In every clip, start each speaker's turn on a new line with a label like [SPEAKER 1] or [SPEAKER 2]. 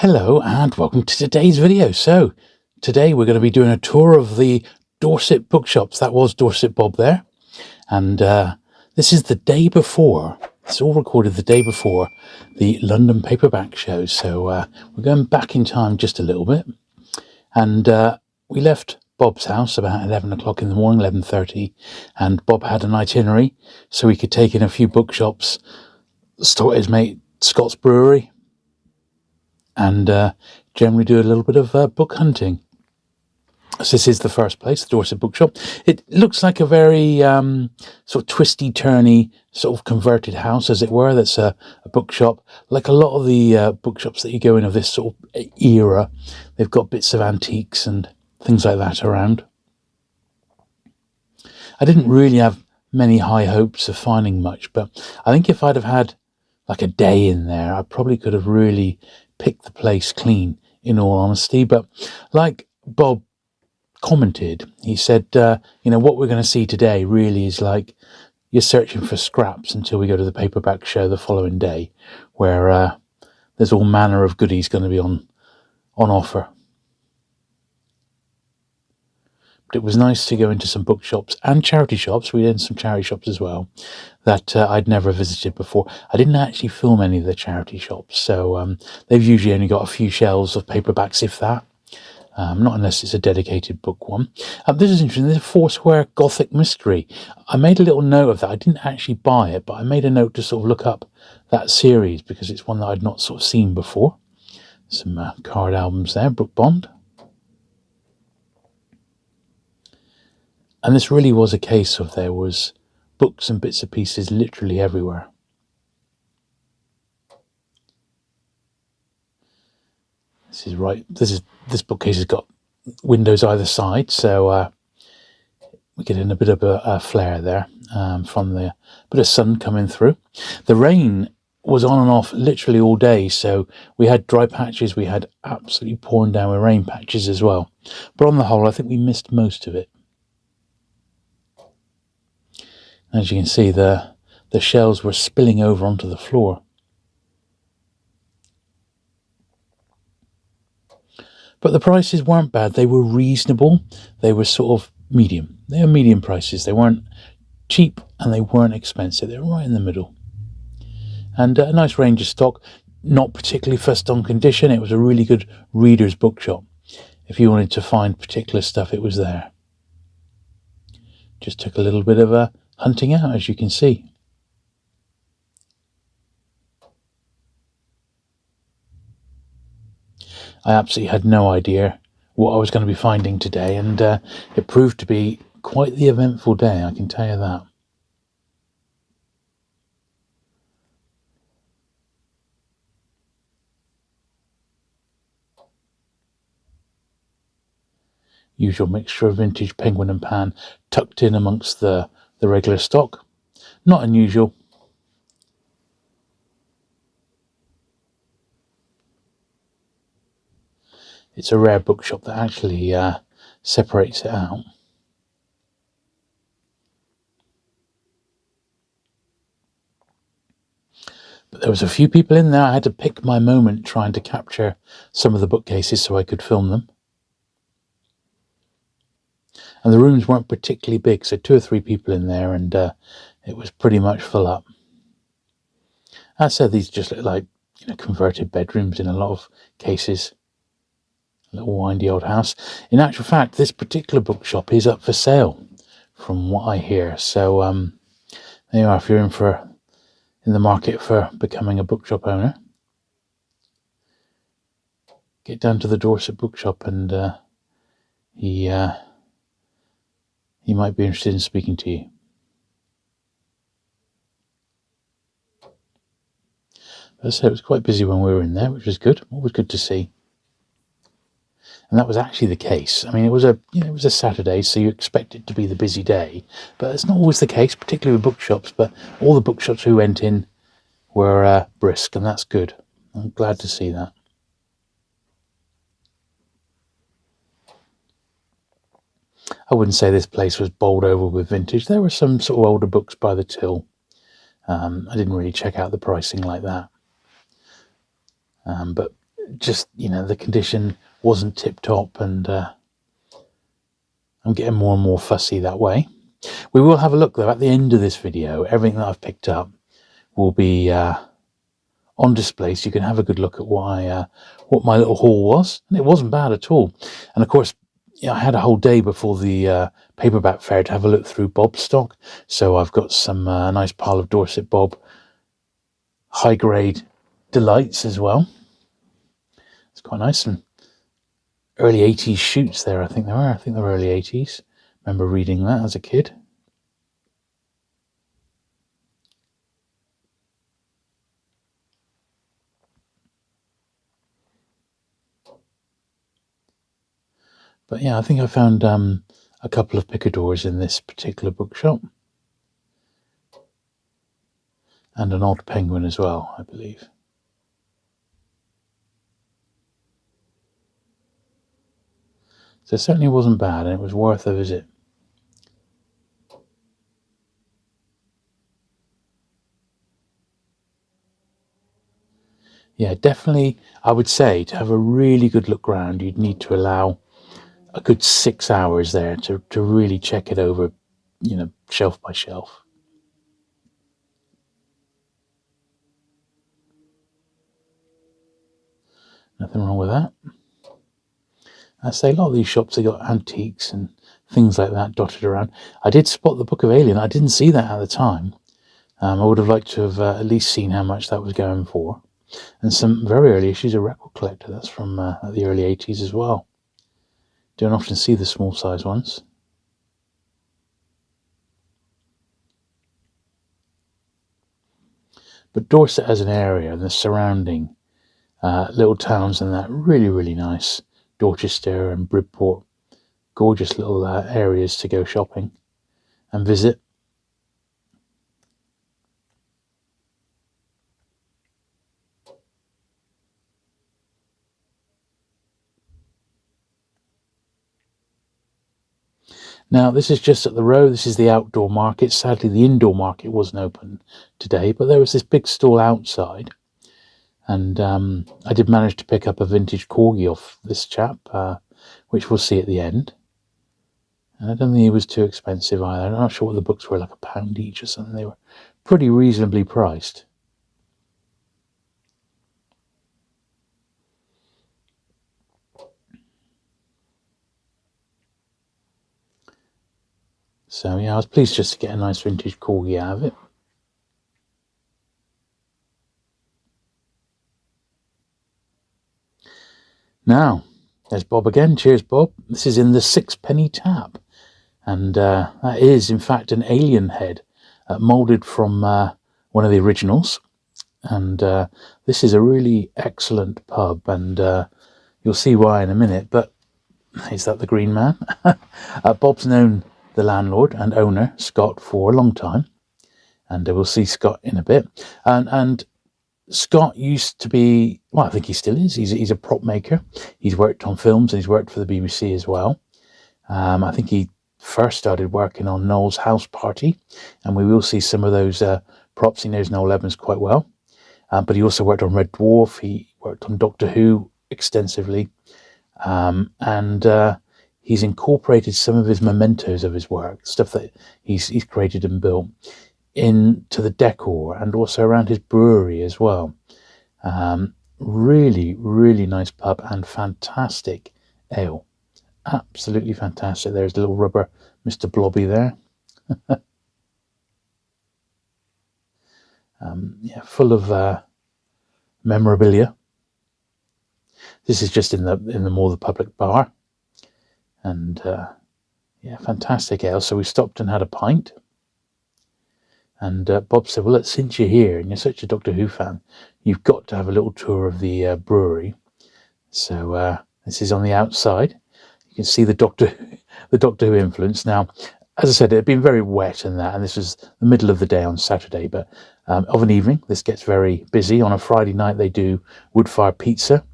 [SPEAKER 1] Hello and welcome to today's video. So today we're going to be doing a tour of the Dorset bookshops. That was Dorset Bob there. And this is the day before. It's all recorded the day before the London Paperback show. So we're going back in time just a little bit. And we left Bob's house about 11 o'clock in the morning, 11:30. And Bob had an itinerary so we could take in a few bookshops, stop at his mate Scott's brewery, and generally do a little bit of book hunting. So this is the first place, the Dorset Bookshop. It looks like a very sort of twisty-turny, sort of converted house, as it were. That's a bookshop. Like a lot of the bookshops that you go in of this sort of era, they've got bits of antiques and things like that around. I didn't really have many high hopes of finding much, but I think if I'd have had like a day in there, I probably could have really picked the place clean, in all honesty. But like Bob commented, he said, what we're going to see today really is like you're searching for scraps until we go to the Paperback show the following day, where there's all manner of goodies going to be on offer. But it was nice to go into some bookshops and charity shops. We did some charity shops as well that I'd never visited before. I didn't actually film any of the charity shops, so they've usually only got a few shelves of paperbacks, if that. Not unless it's a dedicated book one. This is interesting. There's a Foursquare Gothic Mystery. I made a little note of that. I didn't actually buy it, but I made a note to sort of look up that series because it's one that I'd not sort of seen before. Some card albums there, Book Bond. And this really was a case of there was books and bits and pieces literally everywhere. This bookcase has got windows either side, so we get in a bit of a flare there from the bit of sun coming through. The rain was on and off literally all day, so we had dry patches, we had absolutely pouring down with rain patches as well. But on the whole, I think we missed most of it. As you can see, the shells were spilling over onto the floor. But the prices weren't bad. They were reasonable. They were sort of medium. They were medium prices. They weren't cheap and they weren't expensive. They were right in the middle. And a nice range of stock, not particularly first on condition. It was a really good reader's bookshop. If you wanted to find particular stuff, it was there. Just took a little bit of a hunting out, as you can see. I absolutely had no idea what I was going to be finding today, and it proved to be quite the eventful day, I can tell you that. Usual mixture of vintage, penguin and pan tucked in amongst the regular stock. Not unusual. It's a rare bookshop that actually separates it out. But there was a few people in there. I had to pick my moment trying to capture some of the bookcases so I could film them. And the rooms weren't particularly big, so 2 or 3 people in there, and it was pretty much full up. As I said, these just look like converted bedrooms in a lot of cases. A little windy old house. In actual fact, this particular bookshop is up for sale, from what I hear. So there you are, if you're in the market for becoming a bookshop owner. Get down to the Dorset Bookshop and he might be interested in speaking to you. As I said, it was quite busy when we were in there, which was good. Always good to see. And that was actually the case. I mean, it was a Saturday, so you expect it to be the busy day, but it's not always the case, particularly with bookshops. But all the bookshops we went in were brisk, and that's good. I'm glad to see that. I wouldn't say this place was bowled over with vintage. There were some sort of older books by the till. I didn't really check out the pricing like that. But just, the condition wasn't tip-top, and I'm getting more and more fussy that way. We will have a look, though, at the end of this video. Everything that I've picked up will be on display, so you can have a good look at what my little haul was. And it wasn't bad at all. And of course, I had a whole day before the paperback fair to have a look through Bob's stock. So I've got some nice pile of Dorset Bob high-grade delights as well. It's quite nice. And early 80s shoots there, I think they were. I think they were early 80s. Remember reading that as a kid. But yeah, I think I found a couple of picadors in this particular bookshop. And an odd penguin as well, I believe. So it certainly wasn't bad, and it was worth a visit. Yeah, definitely, I would say, to have a really good look round, you'd need to allow a good 6 hours there to really check it over, shelf by shelf. Nothing wrong with that. I say a lot of these shops, they got antiques and things like that dotted around. I did spot the Book of Alien. I didn't see that at the time. I would have liked to have at least seen how much that was going for. And some very early issues of Record Collector. That's from the early 80s as well. Don't often see the small size ones. But Dorset as an area and the surrounding little towns and that, really, really nice. Dorchester and Bridport, gorgeous little areas to go shopping and visit. Now, this is just at the road. This is the outdoor market. Sadly, the indoor market wasn't open today, but there was this big stall outside. And I did manage to pick up a vintage corgi off this chap, which we'll see at the end. And I don't think it was too expensive either. I'm not sure what the books were, like £1 each or something. They were pretty reasonably priced. So yeah, I was pleased just to get a nice vintage corgi out of it. Now, there's Bob again. Cheers, Bob. This is in the Sixpenny Tap. And that is, in fact, an alien head moulded from one of the originals. And this is a really excellent pub, and you'll see why in a minute. But is that the Green Man? Bob's known the landlord and owner, Scott, for a long time. And we'll see Scott in a bit. And Scott used to be, well, I think he still is. He's a prop maker. He's worked on films and he's worked for the BBC as well. I think he first started working on Noel's House Party, and we will see some of those props. He knows Noel Evans quite well. But he also worked on Red Dwarf. He worked on Doctor Who extensively. And he's incorporated some of his mementos of his work, stuff that he's created and built, into the decor and also around his brewery as well. Really, really nice pub and fantastic ale. Absolutely fantastic. There's a little rubber Mr. Blobby there. Yeah, full of memorabilia. This is just in the more the public bar, and yeah, fantastic ale. So we stopped and had a pint, and Bob said, "Well, look, since you're here and you're such a Doctor Who fan, you've got to have a little tour of the brewery." So this is on the outside. You can see the Doctor Who influence. Now, as I said, it had been very wet and that, and this was the middle of the day on Saturday, but of an evening, this gets very busy. On a Friday night, they do wood fire pizza.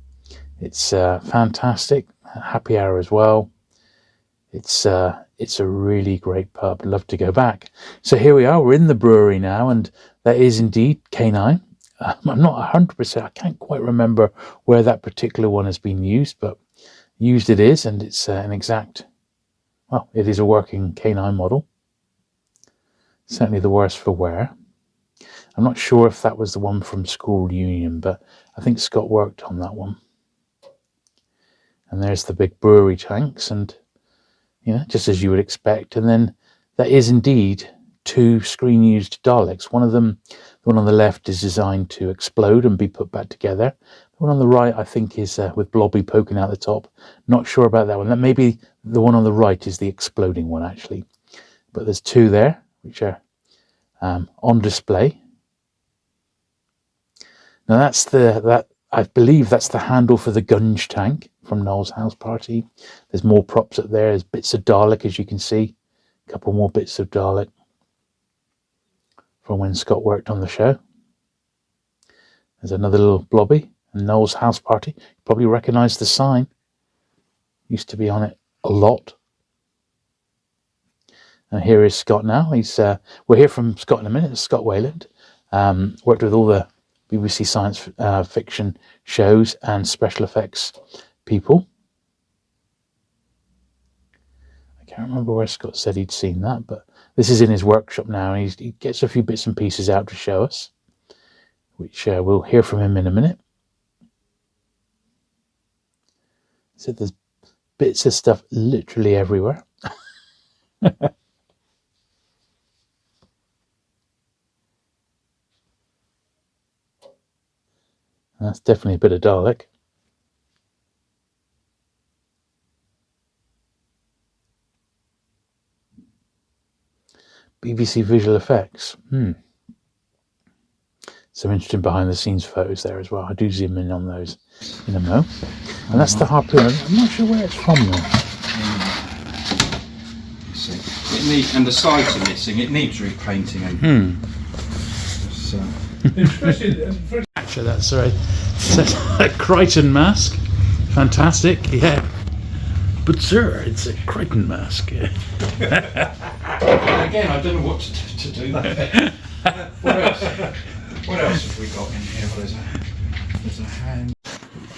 [SPEAKER 1] It's fantastic. Happy hour as well. It's a really great pub. Love to go back. So here we are. We're in the brewery now, and that is indeed K9. I'm not 100%. I can't quite remember where that particular one has been used, but used it is, and it's an exact. Well, it is a working canine model. Certainly the worse for wear. I'm not sure if that was the one from School Reunion, but I think Scott worked on that one. And there's the big brewery tanks, and just as you would expect. And then that is indeed 2 screen-used Daleks. One of them, the one on the left, is designed to explode and be put back together. The one on the right, I think, is with Blobby poking out the top. Not sure about that one. That maybe the one on the right is the exploding one, actually. But there's 2 there, which are on display. Now I believe that's the handle for the Gunge tank from Noel's house party. There's more props up there. There's bits of Dalek, as you can see. A couple more bits of Dalek from when Scott worked on the show. There's another little Blobby and Noel's house party. You probably recognise the sign. Used to be on it a lot. And here is Scott now. We'll hear from Scott in a minute. It's Scott Wayland. Worked with all the BBC science fiction shows and special effects people. I can't remember where Scott said he'd seen that, but this is in his workshop now, and he gets a few bits and pieces out to show us, which we'll hear from him in a minute. So there's bits of stuff literally everywhere. That's definitely a bit of Dalek. BBC visual effects. Some interesting behind the scenes photos there as well. I do zoom in on those in a mo. And that's the harpoon. I'm not sure where it's from though.
[SPEAKER 2] And the sides are missing. It needs repainting.
[SPEAKER 1] Actually, that's right. It's a Crichton mask. Fantastic, yeah. But sir, it's a Crichton mask. Yeah.
[SPEAKER 2] Again, I don't know what to do there. What else have we got in here? There's a hand.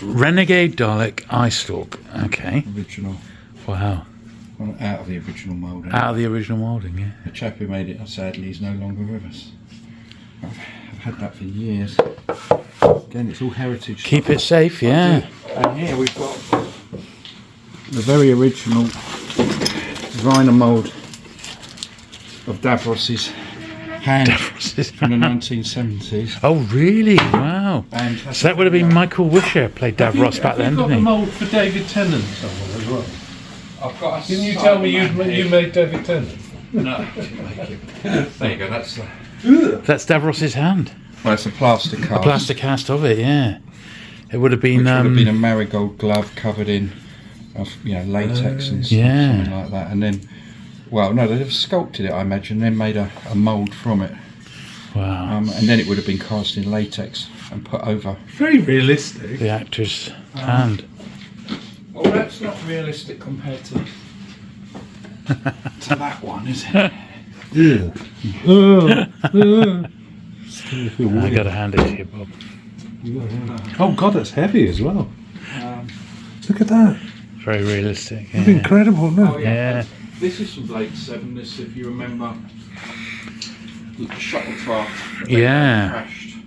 [SPEAKER 1] Renegade Dalek eye stalk. Okay.
[SPEAKER 2] Original.
[SPEAKER 1] Wow.
[SPEAKER 2] Well, out of the original moulding.
[SPEAKER 1] Out of the original moulding, yeah.
[SPEAKER 2] The chap who made it, sadly, is no longer with us. I've had that for years. Again, it's all heritage.
[SPEAKER 1] Keep it safe, yeah.
[SPEAKER 2] And here we've got the very original vinyl mould of Davros's hand from the 1970s.
[SPEAKER 1] Oh, really? Wow.
[SPEAKER 2] And
[SPEAKER 1] So that would have been Michael Wisher played Davros back then,
[SPEAKER 3] Have you got
[SPEAKER 1] didn't
[SPEAKER 3] the
[SPEAKER 1] he?
[SPEAKER 3] mould for David Tennant somewhere as well?
[SPEAKER 2] I've got a
[SPEAKER 3] Didn't you tell me you made David Tennant?
[SPEAKER 2] No, I didn't make it. There you go, that's the...
[SPEAKER 1] That's Davros's hand.
[SPEAKER 2] Well, it's a plaster cast.
[SPEAKER 1] A plaster cast of it, yeah. It would have been...
[SPEAKER 2] Which would have been a marigold glove covered in latex and something like that. And then, well, no, they'd have sculpted it, I imagine, then made a mould from it.
[SPEAKER 1] Wow.
[SPEAKER 2] And then it would have been cast in latex and put over.
[SPEAKER 3] Very realistic.
[SPEAKER 1] The actor's hand.
[SPEAKER 2] Well, that's not realistic compared to that one, is it?
[SPEAKER 1] I got to hand it to you, Bob.
[SPEAKER 3] Oh God, that's heavy as well. Look at that.
[SPEAKER 1] Very realistic.
[SPEAKER 3] That's
[SPEAKER 1] Yeah.
[SPEAKER 3] incredible, no?
[SPEAKER 2] Oh,
[SPEAKER 1] Yeah.
[SPEAKER 2] This is from Blade 7, this, if you remember, the shuttlecraft that crashed.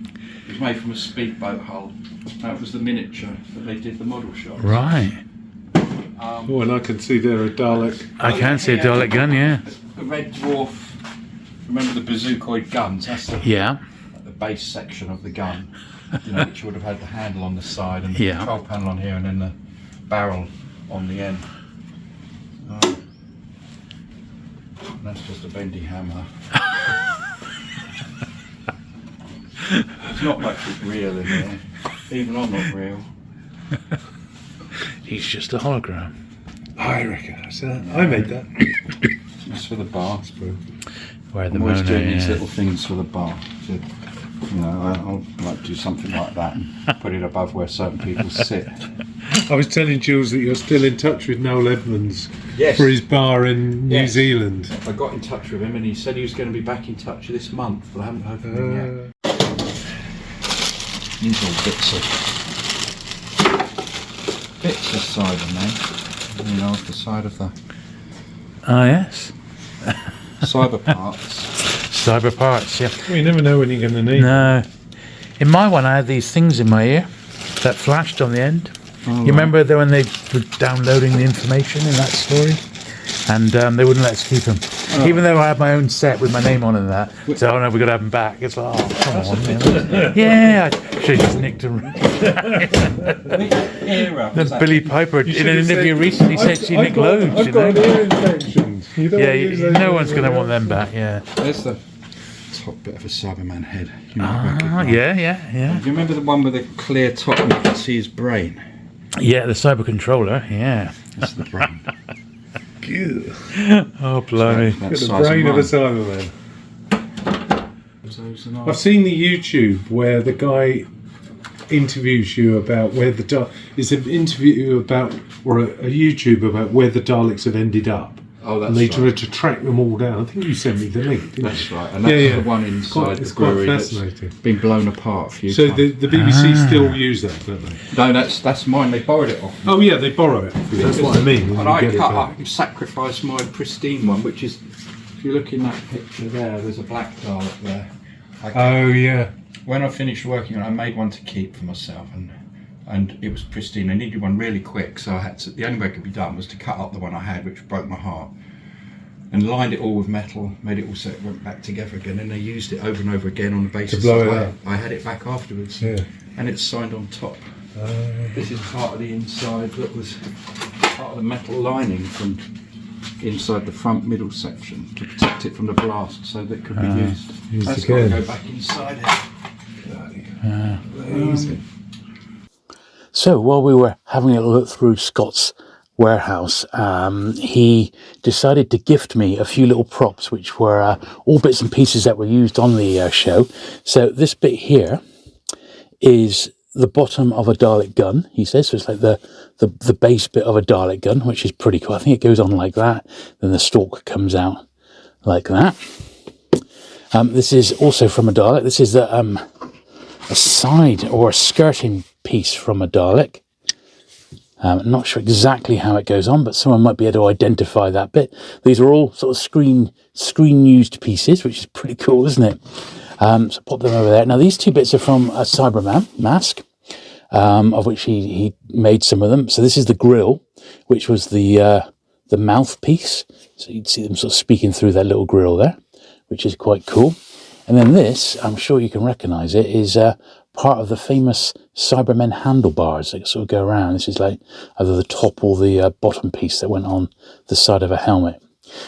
[SPEAKER 2] It was made from a speedboat hull. That was the miniature that they did the model shots.
[SPEAKER 1] Right.
[SPEAKER 3] Oh, and I can see there a Dalek.
[SPEAKER 1] I can see a Dalek gun, yeah.
[SPEAKER 2] The Red Dwarf, remember the bazookoid guns? That's the base section of the gun, which would have had the handle on the side and the control panel on here and then the barrel on the end. That's just a bendy hammer. There's not much real in here. Even I'm not real.
[SPEAKER 1] He's just a hologram.
[SPEAKER 3] I reckon that's that. I made that.
[SPEAKER 2] That's for the bar.
[SPEAKER 1] Where the
[SPEAKER 2] I'm always
[SPEAKER 1] Mona,
[SPEAKER 2] doing these little things for the bar. So, I'll like do something like that and put it above where certain people sit.
[SPEAKER 3] I was telling Jules that you're still in touch with Noel Edmonds
[SPEAKER 2] Yes.
[SPEAKER 3] for his bar in New Zealand.
[SPEAKER 2] I got in touch with him and he said he was going to be back in touch this month, but I haven't heard from him yet. These are all bits of Cybermen, you know, off the side of the
[SPEAKER 1] yes.
[SPEAKER 2] cyber parts.
[SPEAKER 1] Cyber parts, yeah.
[SPEAKER 3] Well, you never know when you're going to need them.
[SPEAKER 1] No. In my one, I had these things in my ear that flashed on the end. You remember when they were downloading the information in that story? And they wouldn't let us keep them. Even though I had my own set with my name on and that. So, oh no, we've got to have them back. It's like, oh, come on. Yeah, I should have just nicked them. Billy Piper, in an interview recently, said she nicked loads.
[SPEAKER 3] I've got an ear infection.
[SPEAKER 1] No one's going to want them back, yeah.
[SPEAKER 2] There's the top bit of a Cyberman head.
[SPEAKER 1] Yeah.
[SPEAKER 2] Do you remember the one with the clear top and you can see his brain?
[SPEAKER 1] Yeah, the cyber controller, yeah.
[SPEAKER 2] That's the brain.
[SPEAKER 1] Oh, blimey.
[SPEAKER 3] Look at the brain of a Cyberman. I've seen the YouTube where the guy interviews you about where the it's an interview about, or a YouTube about where the Daleks have ended up.
[SPEAKER 2] Oh, that's
[SPEAKER 3] and they
[SPEAKER 2] right.
[SPEAKER 3] tried to track them all down. I think you sent me the link, didn't
[SPEAKER 2] That's
[SPEAKER 3] you?
[SPEAKER 2] right, and that's the one inside the brewery
[SPEAKER 3] quite fascinating.
[SPEAKER 2] that's been blown apart a few
[SPEAKER 3] So
[SPEAKER 2] times.
[SPEAKER 3] the BBC still use that, don't they?
[SPEAKER 2] No, that's mine. They borrowed it off me.
[SPEAKER 3] Oh yeah, they borrow it. That's what I mean.
[SPEAKER 2] And I sacrificed my pristine one, which is, if you look in that picture there's a black Dalek there.
[SPEAKER 3] Oh yeah.
[SPEAKER 2] When I finished working on it, I made one to keep for myself, and it was pristine. I needed one really quick, so I had to. The only way it could be done was to cut up the one I had, which broke my heart, and lined it all with metal, made it all so it went back together again. And they used it over and over again on the basis
[SPEAKER 3] blow it
[SPEAKER 2] that
[SPEAKER 3] up.
[SPEAKER 2] I had it back afterwards, and it's signed on top. This is part of the inside that was part of the metal lining from inside the front middle section to protect it from the blast, so that it could be used. That's got to go back inside it.
[SPEAKER 1] So while we were having a look through Scott's warehouse, he decided to gift me a few little props, which were all bits and pieces that were used on the show. So this bit here is the bottom of a Dalek gun, he says. So it's like the base bit of a Dalek gun, which is pretty cool. I think it goes on like that. Then the stalk comes out like that. This is also from a Dalek. This is a side or a skirting piece from a Dalek. I'm not sure exactly how it goes on, but someone might be able to identify that bit. These are all sort of screen used pieces, which is pretty cool, isn't it? So pop them over there. Now these two bits are from a Cyberman mask, of which he made some of them. So this is the grill, which was the mouthpiece. So you'd see them sort of speaking through that little grill there, which is quite cool. And then this, I'm sure you can recognise it, is part of the famous Cybermen handlebars that sort of go around. This is like either the top or the bottom piece that went on the side of a helmet.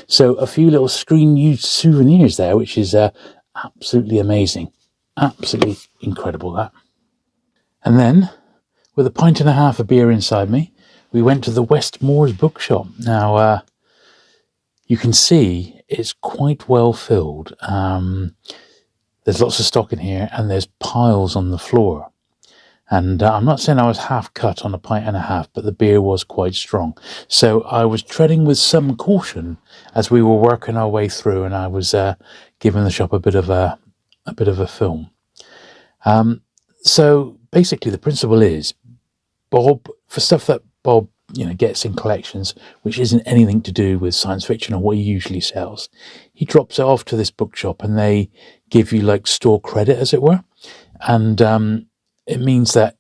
[SPEAKER 1] So a few little screen-used souvenirs there, which is absolutely amazing. Absolutely incredible, that. And then, with a pint and a half of beer inside me, we went to the Westmore's bookshop. Now, you can see it's quite well filled. There's lots of stock in here, and there's piles on the floor. And I'm not saying I was half cut on a pint and a half, but the beer was quite strong. So I was treading with some caution as we were working our way through, and I was giving the shop a bit of a film. So basically, the principle is, Bob, for stuff that Bob gets in collections, which isn't anything to do with science fiction or what he usually sells, he drops it off to this bookshop, and they give you like store credit, as it were. And it means that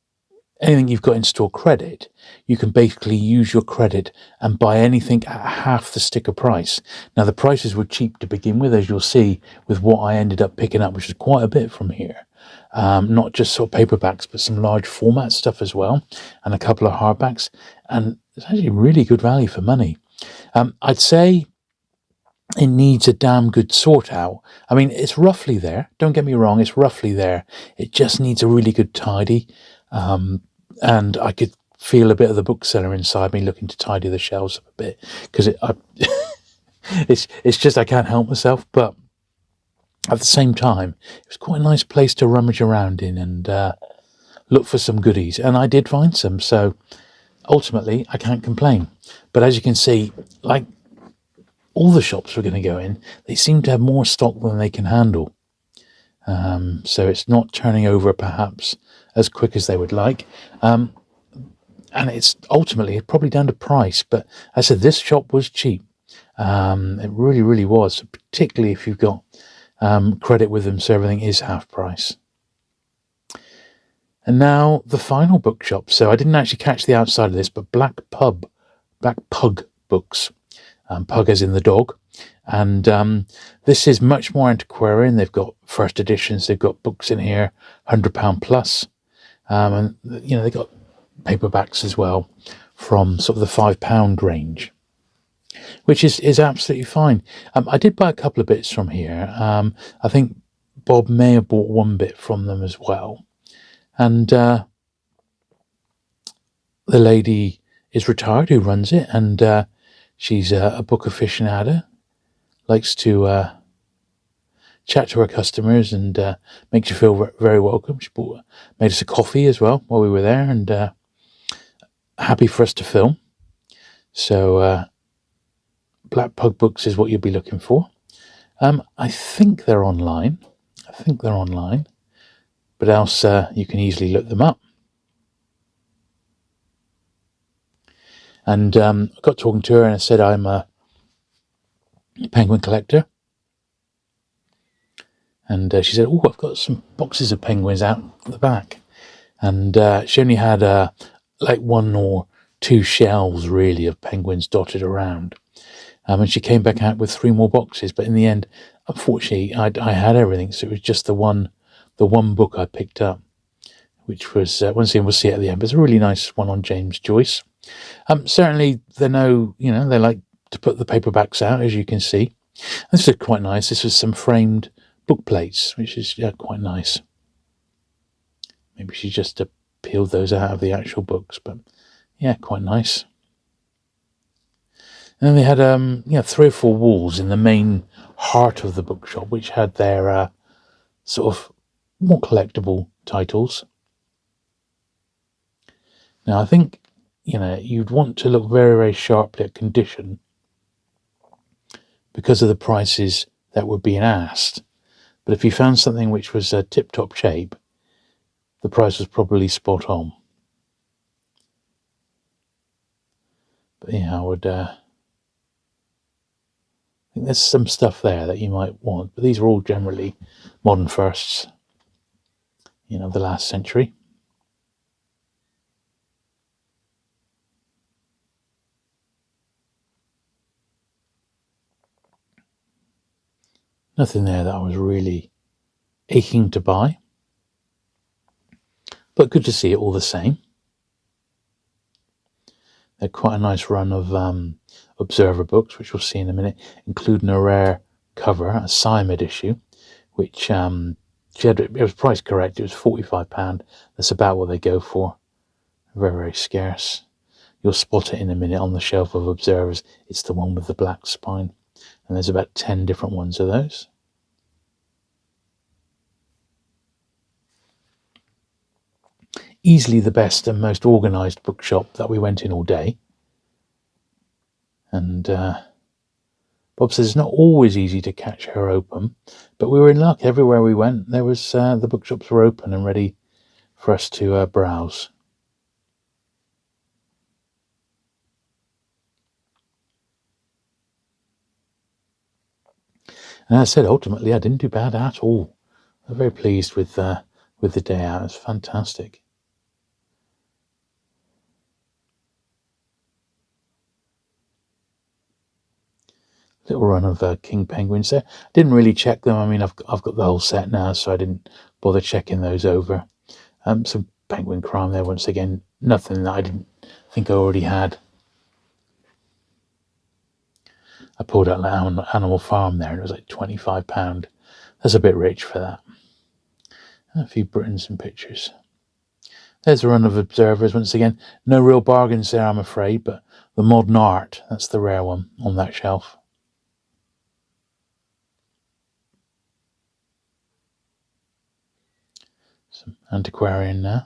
[SPEAKER 1] anything you've got in store credit, you can basically use your credit and buy anything at half the sticker price. Now, the prices were cheap to begin with, as you'll see with what I ended up picking up, which is quite a bit from here. Not just sort of paperbacks, but some large format stuff as well, and a couple of hardbacks. And it's actually really good value for money. I'd say it needs a damn good sort out. I mean, it's roughly there. Don't get me wrong, it's roughly there. It just needs a really good tidy. And I could feel a bit of the bookseller inside me looking to tidy the shelves up a bit, because it's just I can't help myself. But at the same time, it was quite a nice place to rummage around in and look for some goodies. And I did find some, so ultimately I can't complain. But as you can see, like all the shops we're going to go in, they seem to have more stock than they can handle. So it's not turning over perhaps as quick as they would like. And it's ultimately probably down to price. But as I said, this shop was cheap. It really, really was, particularly if you've got credit with them, so everything is half price. And now the final bookshop. So I didn't actually catch the outside of this, but Black Pug Books. Pug as in the dog. And this is much more antiquarian. They've got first editions. They've got books in here, £100 plus. And, they've got paperbacks as well from sort of the £5 range, which is absolutely fine. I did buy a couple of bits from here. I think Bob may have bought one bit from them as well. And the lady is retired who runs it, and she's a book aficionado, likes to chat to her customers and makes you feel very welcome. She made us a coffee as well while we were there, and happy for us to film. So Black Pug Books is what you'll be looking for. I think they're online. But else you can easily look them up. And I got talking to her and I said I'm a penguin collector. And she said, "Oh, I've got some boxes of penguins out the back." And she only had like 1 or 2 shelves really of penguins dotted around. And she came back out with 3 more boxes. But in the end, unfortunately, I had everything. So it was just the one book I picked up, which was, once again, we'll see it at the end, but it's a really nice one on James Joyce. Certainly, they like to put the paperbacks out, as you can see. This is quite nice. This was some framed book plates, which is quite nice. Maybe she just peeled those out of the actual books, but quite nice. And then they had 3 or 4 walls in the main heart of the bookshop, which had their sort of more collectible titles. Now, I think, you'd want to look very, very sharply at condition because of the prices that were being asked. But if you found something which was a tip-top shape, the price was probably spot on. But I would think there's some stuff there that you might want. But these are all generally modern firsts, of the last century. Nothing there that I was really aching to buy. But good to see it all the same. They're quite a nice run of Observer books, which we'll see in a minute, including a rare cover, a Simon issue, which it was priced correct. It was £45. That's about what they go for. Very, very scarce. You'll spot it in a minute on the shelf of Observers. It's the one with the black spine. And there's about 10 different ones of those. Easily the best and most organised bookshop that we went in all day. And Bob says it's not always easy to catch her open, but we were in luck. Everywhere we went, there was the bookshops were open and ready for us to browse. And as I said, ultimately, I didn't do bad at all. I'm very pleased with the day out. It's fantastic. Little run of king penguins there. Didn't really check them. I mean, I've got the whole set now, so I didn't bother checking those over. Some penguin crime there once again. Nothing that I didn't think I already had. I pulled out an Animal Farm there, and it was like £25. That's a bit rich for that. And a few Britons and pictures. There's a run of Observers once again. No real bargains there, I'm afraid, but the modern art, that's the rare one on that shelf. Some Antiquarian now.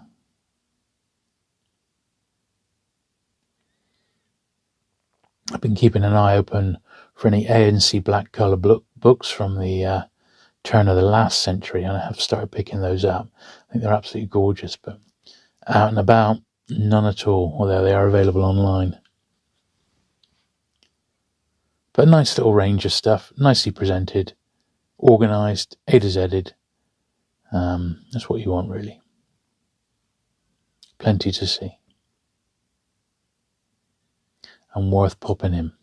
[SPEAKER 1] I've been keeping an eye open for any ANC black colour books from the turn of the last century, and I have started picking those up. I think they're absolutely gorgeous, but out and about, none at all, although they are available online. But a nice little range of stuff, nicely presented, organised, A to Z'd. That's what you want, really. Plenty to see. And worth popping in.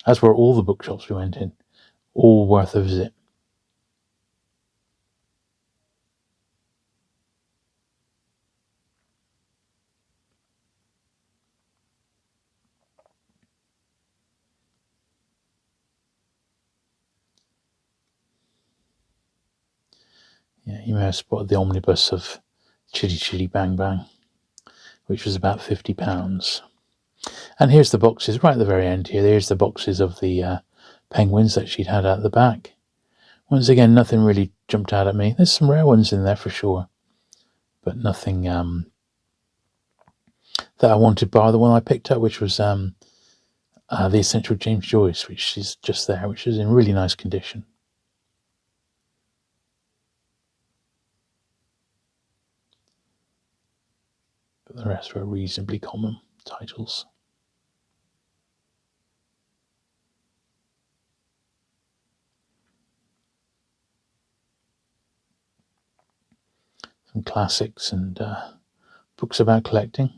[SPEAKER 1] As were all the bookshops we went in. All worth a visit. Yeah, you may have spotted the omnibus of Chitty Chitty Bang Bang, which was about £50. And here's the boxes right at the very end here. There's the boxes of the penguins that she'd had at the back. Once again, nothing really jumped out at me. There's some rare ones in there for sure, but nothing that I wanted, bar the one I picked up, which was the Essential James Joyce, which is just there, which is in really nice condition. But the rest were reasonably common titles. Some classics and books about collecting.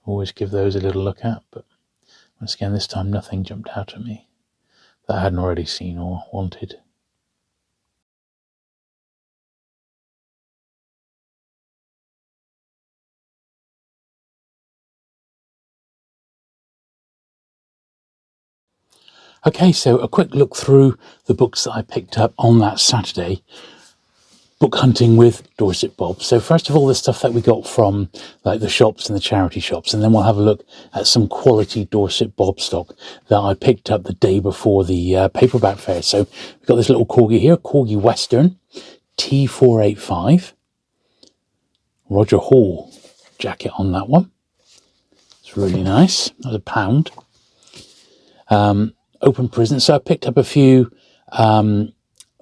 [SPEAKER 1] Always give those a little look at, but once again, this time nothing jumped out at me that I hadn't already seen or wanted. Okay, so a quick look through the books that I picked up on that Saturday. Book hunting with Dorset Bob. So first of all, the stuff that we got from like the shops and the charity shops, and then we'll have a look at some quality Dorset Bob stock that I picked up the day before the paperback fair. So we've got this little corgi here, Corgi Western, T485. Roger Hall jacket on that one. It's really nice. That was £1. Open prison. So I picked up a few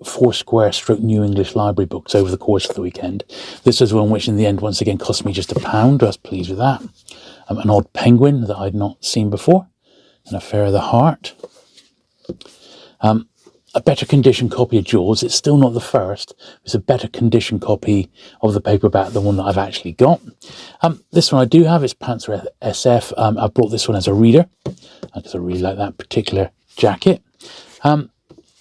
[SPEAKER 1] Foursquare / New English Library books over the course of the weekend. This was one which in the end once again cost me just £1. I was pleased with that. An odd penguin that I'd not seen before, and Affair of the Heart. A better condition copy of Jules. It's still not the first. It's a better condition copy of the paperback, the one that I've actually got. This one I do have. It's Panther SF. I brought this one as a reader because I really like that particular jacket.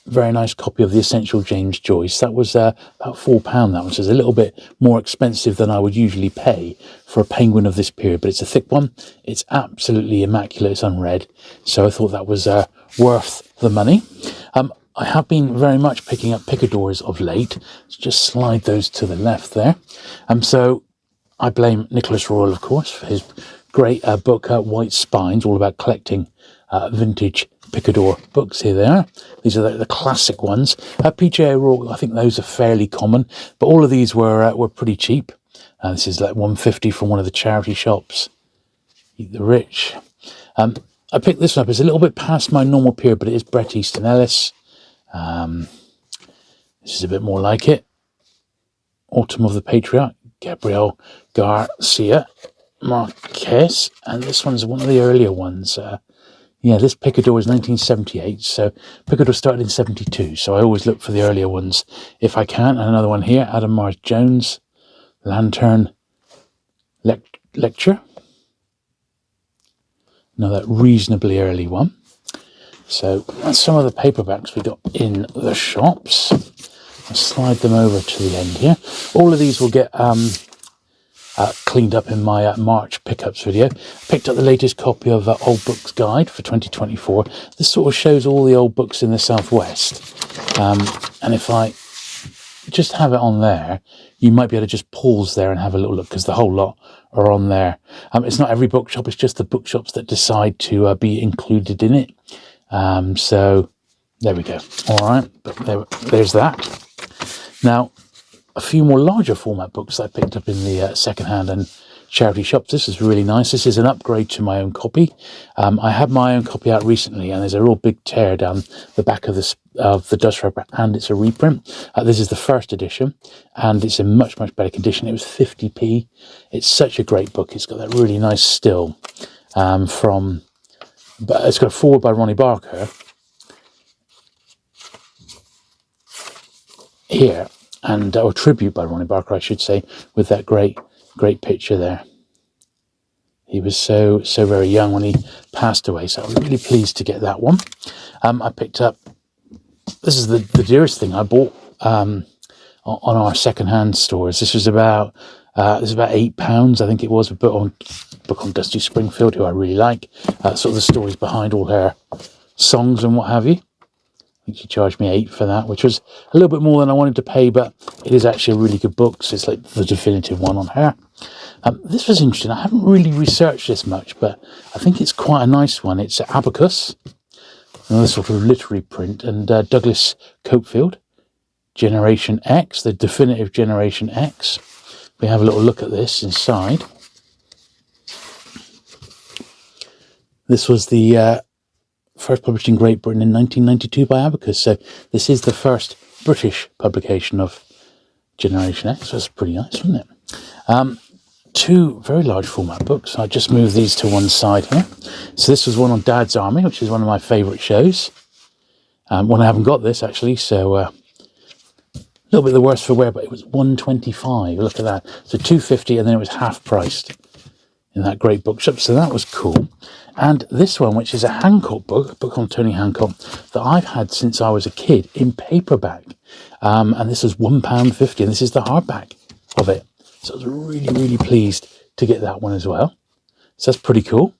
[SPEAKER 1] Very nice copy of the Essential James Joyce. That was about £4. That one, so it's a little bit more expensive than I would usually pay for a penguin of this period, but it's a thick one. It's absolutely immaculate. It's unread, so I thought that was worth the money. I have been very much picking up picadors of late. Let's just slide those to the left there. So I blame Nicholas Royal, of course, for his great book, White Spines, all about collecting vintage picador books. Here they are. These are the classic ones. PJ O'Rourke, I think those are fairly common, but all of these were pretty cheap. This is like £1.50 from one of the charity shops. Eat the Rich. I picked this one up. It's a little bit past my normal period, but it is Bret Easton Ellis. This is a bit more like it. Autumn of the Patriarch, Gabriel Garcia Marquez, and this one's one of the earlier ones. This Picador is 1978, so Picador started in 72, so I always look for the earlier ones if I can. And another one here, Adam Mars Jones, Lantern Lecture. Another reasonably early one. So that's some of the paperbacks we got in the shops. I'll slide them over to the end here. All of these will get cleaned up in my March pickups video. Picked up the latest copy of Old Books Guide for 2024. This sort of shows all the old books in the Southwest. And if I just have it on there, you might be able to just pause there and have a little look, because the whole lot are on there. It's not every bookshop, it's just the bookshops that decide to be included in it. So there we go. All right, but there's that. Now, a few more larger format books I picked up in the secondhand and charity shops. This is really nice. This is an upgrade to my own copy. I had my own copy out recently, and there's a real big tear down the back of the dust wrapper, and it's a reprint. This is the first edition, and it's in much better condition. It was 50p. It's such a great book. It's got that really nice still but it's got a foreword by Ronnie Barker here, and or tribute by Ronnie Barker, I should say, with that great picture there. He was so very young when he passed away, so I was really pleased to get that one. I picked up, this is the dearest thing I bought on our secondhand stores. This was about £8, I think it was, a book on Dusty Springfield, who I really like. Sort of the stories behind all her songs and what have you. I think she charged me £8 for that, which was a little bit more than I wanted to pay, but it is actually a really good book, so it's like the definitive one on her. This was interesting. I haven't really researched this much, but I think it's quite a nice one. It's Abacus, another sort of literary print, and Douglas Copefield, Generation X, the definitive Generation X. We have a little look at this inside. This was the first published in Great Britain in 1992 by Abacus, so this is the first British publication of Generation X. That's pretty nice, wasn't it? Two very large format books. I just moved these to one side here. So this was one on Dad's Army, which is one of my favourite shows. One I haven't got this actually, so a little bit the worse for wear, but it was £1.25. Look at that. So £2.50, and then it was half priced in that great bookshop. So that was cool. And this one, which is a Hancock book, a book on Tony Hancock, that I've had since I was a kid in paperback. And this was £1.50, and this is the hardback of it. So I was really pleased to get that one as well. So that's pretty cool.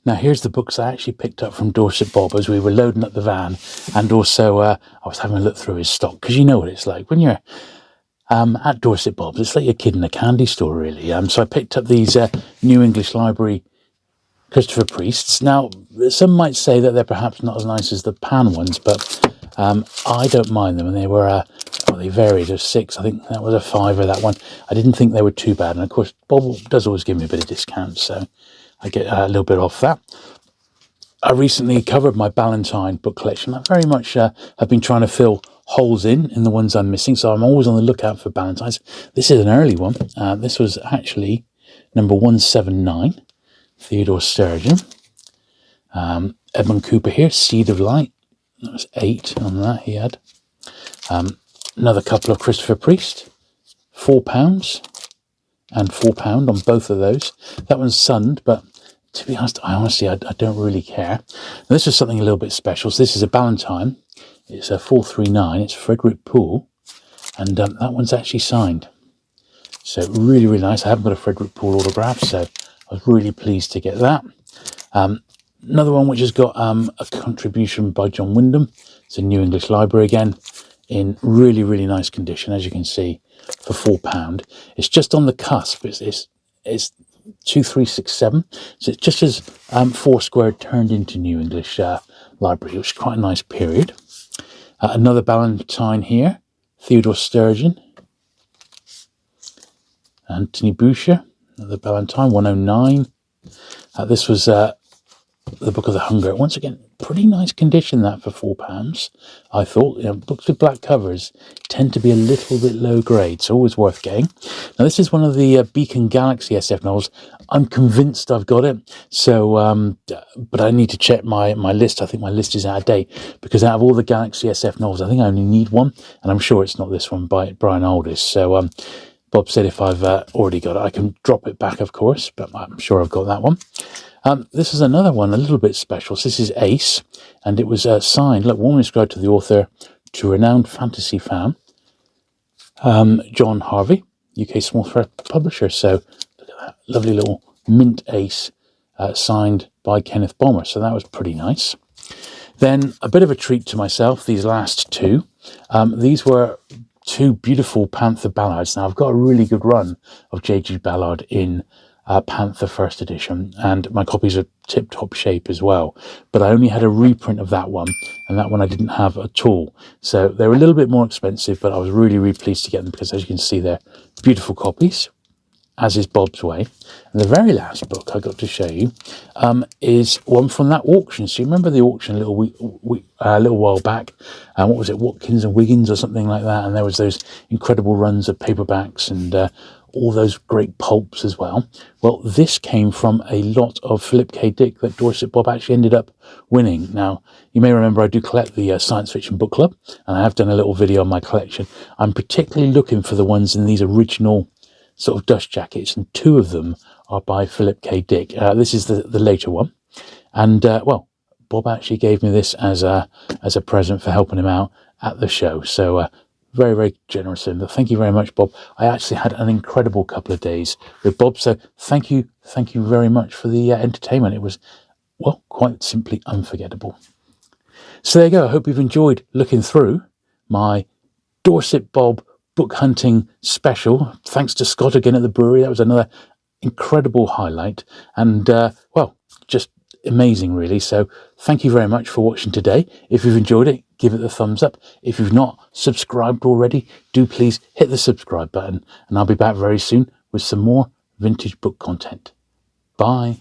[SPEAKER 1] Now here's the books I actually picked up from Dorset Bob as we were loading up the van, and also I was having a look through his stock, because you know what it's like when you're at Dorset Bob's. It's like a kid in a candy store, really. So I picked up these New English Library Christopher Priests. Now some might say that they're perhaps not as nice as the pan ones, but I don't mind them, and they were they varied. There's 6, I think that was a £5, that one. I didn't think they were too bad, and of course Bob does always give me a bit of discount, so I get a little bit off that. I recently covered my Ballantine book collection. I very much have been trying to fill holes in the ones I'm missing, so I'm always on the lookout for Ballantines. This is an early one. This was actually number 179, Theodore Sturgeon. Edmund Cooper here, Seed of Light. That was 8 on that he had. Another couple of Christopher Priest, £4 and £4 on both of those. That one's sunned, but to be honest, I don't really care. Now, this is something a little bit special. So this is a Ballantine. It's a 439. It's Frederick Poole, and that one's actually signed. So really nice. I haven't got a Frederick Poole autograph, so I was really pleased to get that. Another one which has got a contribution by John Wyndham. It's a New English Library again, in really nice condition, as you can see, for £4. It's just on the cusp. It's 2367, so it's just as Foursquare turned into New English Library, which is quite a nice period. Another Ballantine here, Theodore Sturgeon, Anthony Boucher, another Ballantine, 109. This was the Book of the Hunger. Once again, pretty nice condition, that, for £4. I thought, books with black covers tend to be a little bit low grade, so always worth getting. Now this is one of the Beacon Galaxy SF novels. I'm convinced I've got it, so but I need to check my list. I think my list is out of date, because out of all the Galaxy SF novels, I think I only need one, and I'm sure it's not this one by Brian Aldiss. So Bob said if I've already got it, I can drop it back, of course, but I'm sure I've got that one. This is another one, a little bit special. So this is Ace, and it was signed, warmly described to the author, to renowned fantasy fan, John Harvey, UK small threat publisher. So look at that lovely little mint Ace, signed by Kenneth Bomber. So that was pretty nice. Then a bit of a treat to myself, these last two. These were 2 beautiful Panther ballads. Now I've got a really good run of J.G. Ballard in Panther first edition, and my copies are tip-top shape as well, but I only had a reprint of that one, and that one I didn't have at all, so they were a little bit more expensive, but I was really pleased to get them, because as you can see, they're beautiful copies. as is Bob's way. And the very last book I got to show you is one from that auction. So you remember the auction a little while back? What was it, Watkins and Wiggins or something like that? And there was those incredible runs of paperbacks and all those great pulps as well. Well, this came from a lot of Philip K. Dick that Dorset Bob actually ended up winning. Now, you may remember I do collect the Science Fiction Book Club, and I have done a little video on my collection. I'm particularly looking for the ones in these original sort of dust jackets, and 2 of them are by Philip K. Dick. This is the later one. And, well, Bob actually gave me this as a present for helping him out at the show. So, very, very generous of him. But thank you very much, Bob. I actually had an incredible couple of days with Bob. So thank you very much for the entertainment. It was, well, quite simply unforgettable. So there you go. I hope you've enjoyed looking through my Dorset Bob book hunting special. Thanks to Scott again at the brewery. That was another incredible highlight. And, well, just amazing, really. So thank you very much for watching today. If you've enjoyed it, give it the thumbs up. If you've not subscribed already, do please hit the subscribe button, and I'll be back very soon with some more vintage book content. Bye.